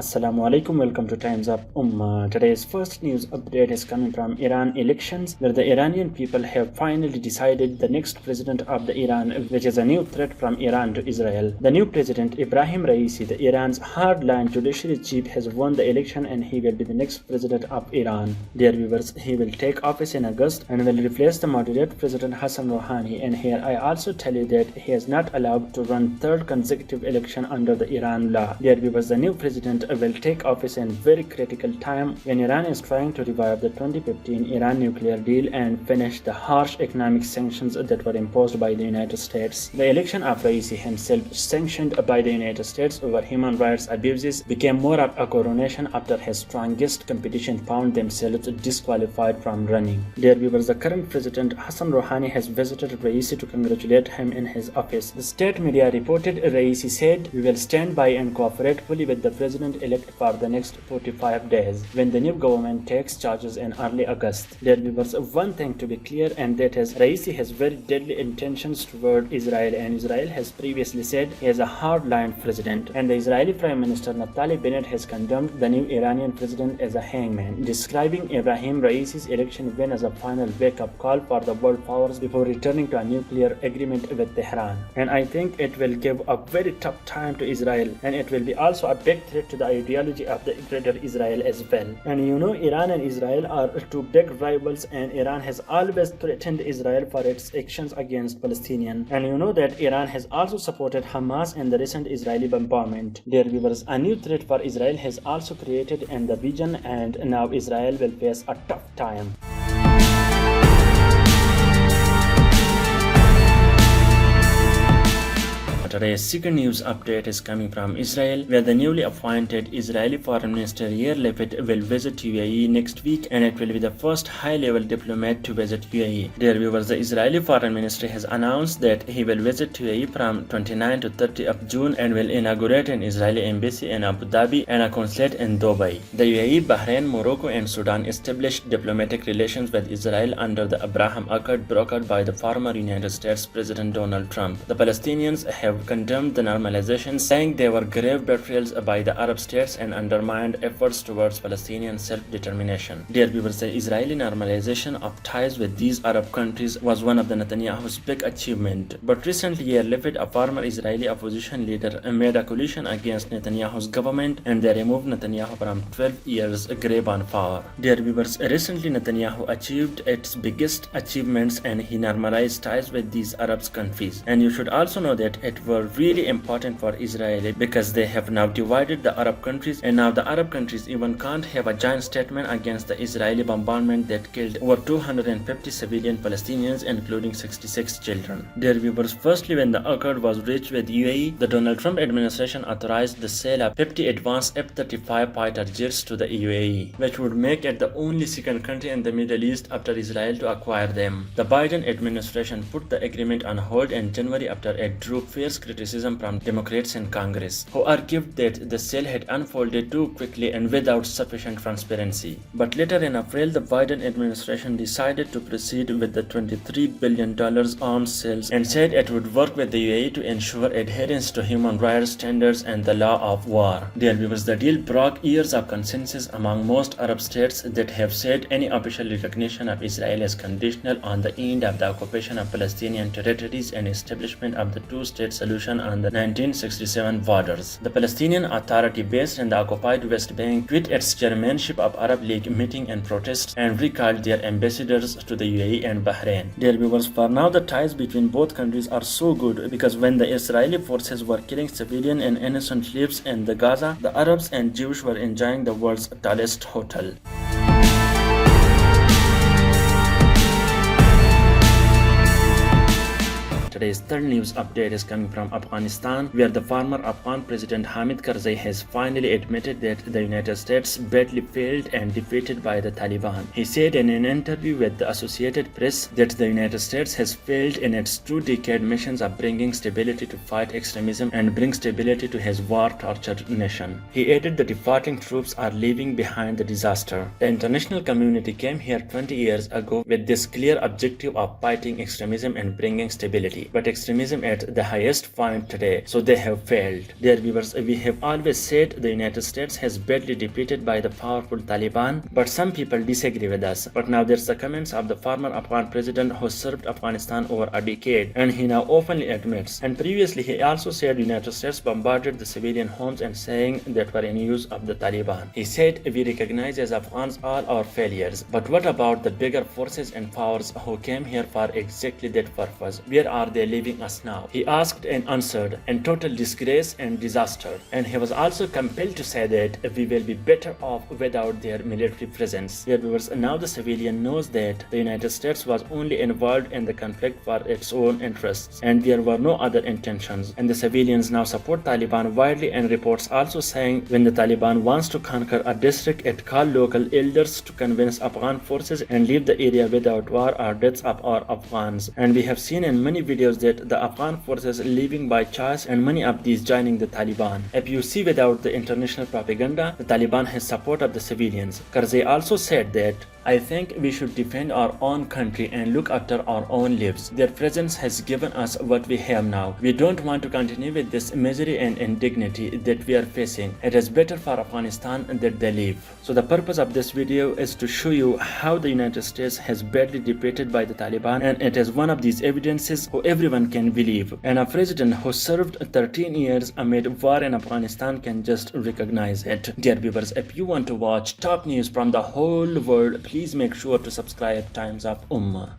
Assalamu alaikum, welcome to Times Up Ummah. Today's first news update is coming from Iran elections, where the Iranian people have finally decided the next president of the Iran, which is a new threat from Iran to Israel. The new president, Ibrahim Raisi, the Iran's hardline judiciary chief, has won the election and he will be the next president of Iran. Dear viewers, he will take office in August and will replace the moderate President Hassan Rouhani. And here I also tell you that he is not allowed to run third consecutive election under the Iran law. Dear viewers, the new president will take office in very critical time when Iran is trying to revive the 2015 Iran nuclear deal and finish the harsh economic sanctions that were imposed by the United States. The election of Raisi himself, sanctioned by the United States over human rights abuses, became more of a coronation after his strongest competition found themselves disqualified from running. Dear viewers, the current president Hassan Rouhani has visited Raisi to congratulate him in his office. The state media reported Raisi said, "We will stand by and cooperate fully with the president-elect for the next 45 days when the new government takes charges in early August." Dear viewers, one thing to be clear, and that is Raisi has very deadly intentions toward Israel, and Israel has previously said he is a hardline president. And the Israeli Prime Minister Naftali Bennett has condemned the new Iranian president as a hangman, describing Ibrahim Raisi's election win as a final wake-up call for the world powers before returning to a nuclear agreement with Tehran. And I think it will give a very tough time to Israel, and it will be also a big threat to the ideology of the greater Israel as well. And you know, Iran and Israel are two big rivals, and Iran has always threatened Israel for its actions against Palestinians. And you know that Iran has also supported Hamas in the recent Israeli bombardment. Dear viewers, a new threat for Israel has also created in the region, and now Israel will face a tough time. Today's second news update is coming from Israel, where the newly appointed Israeli Foreign Minister Yair Lapid will visit UAE next week, and it will be the first high-level diplomat to visit UAE. Dear viewers, the Israeli Foreign Ministry has announced that he will visit UAE from 29 to 30 of June and will inaugurate an Israeli embassy in Abu Dhabi and a consulate in Dubai. The UAE, Bahrain, Morocco, and Sudan established diplomatic relations with Israel under the Abraham Accord brokered by the former United States President Donald Trump. The Palestinians have condemned the normalization, saying they were grave betrayals by the Arab states and undermined efforts towards Palestinian self-determination. Dear viewers, the Israeli normalization of ties with these Arab countries was one of the Netanyahu's big achievements. But recently, Yair Lapid, a former Israeli opposition leader, made a coalition against Netanyahu's government, and they removed Netanyahu from 12 years grave on power. Dear viewers, recently Netanyahu achieved its biggest achievements, and he normalized ties with these Arab countries. And you should also know that it were really important for Israel because they have now divided the Arab countries, and now the Arab countries even can't have a joint statement against the Israeli bombardment that killed over 250 civilian Palestinians, including 66 children. Dear viewers, firstly, when the accord was reached with UAE, the Donald Trump administration authorized the sale of 50 advanced F-35 fighter jets to the UAE, which would make it the only second country in the Middle East after Israel to acquire them. The Biden administration put the agreement on hold in January after it drew fierce criticism from Democrats in Congress, who argued that the sale had unfolded too quickly and without sufficient transparency. But later in April, the Biden administration decided to proceed with the $23 billion arms sales and said it would work with the UAE to ensure adherence to human rights standards and the law of war. Dear viewers, the deal broke years of consensus among most Arab states that have said any official recognition of Israel is conditional on the end of the occupation of Palestinian territories and establishment of the two-state solution on the 1967 borders. The Palestinian Authority, based in the occupied West Bank, quit its chairmanship of Arab League meeting and protests and recalled their ambassadors to the UAE and Bahrain. Dear viewers, for now the ties between both countries are so good because when the Israeli forces were killing civilian and innocent lives in the Gaza, the Arabs and Jews were enjoying the world's tallest hotel. Today's third news update is coming from Afghanistan, where the former Afghan President Hamid Karzai has finally admitted that the United States badly failed and defeated by the Taliban. He said in an interview with the Associated Press that the United States has failed in its two-decade missions of bringing stability to fight extremism and bring stability to his war-tortured nation. He added the departing troops are leaving behind the disaster. The international community came here 20 years ago with this clear objective of fighting extremism and bringing stability. but extremism at the highest point today. So they have failed. Dear viewers, we have always said the United States has badly defeated by the powerful Taliban, but some people disagree with us. But now there's the comments of the former Afghan president who served Afghanistan over a decade, and he now openly admits. And previously he also said the United States bombarded the civilian homes and saying that were in use of the Taliban. He said, we recognize as Afghans all our failures, but what about the bigger forces and powers who came here for exactly that purpose? Where are they leaving us now? He asked and answered, in total disgrace and disaster. And he was also compelled to say that we will be better off without their military presence. Dear viewers, now the civilian knows that the United States was only involved in the conflict for its own interests, and there were no other intentions. And the civilians now support Taliban widely, and reports also saying when the Taliban wants to conquer a district, it calls local elders to convince Afghan forces and leave the area without war or deaths of our Afghans. And we have seen in many videos that the Afghan forces leaving by choice and many of these joining the Taliban. If you see, without the international propaganda, the Taliban has support of the civilians. Karzai also said that, I think we should defend our own country and look after our own lives. Their presence has given us what we have now. We don't want to continue with this misery and indignity that we are facing. It is better for Afghanistan that they leave. So the purpose of this video is to show you how the United States has badly defeated by the Taliban, and it is one of these evidences who everyone can believe. And a president who served 13 years amid war in Afghanistan can just recognize it. Dear viewers, if you want to watch top news from the whole world, please make sure to subscribe Times of Ummah.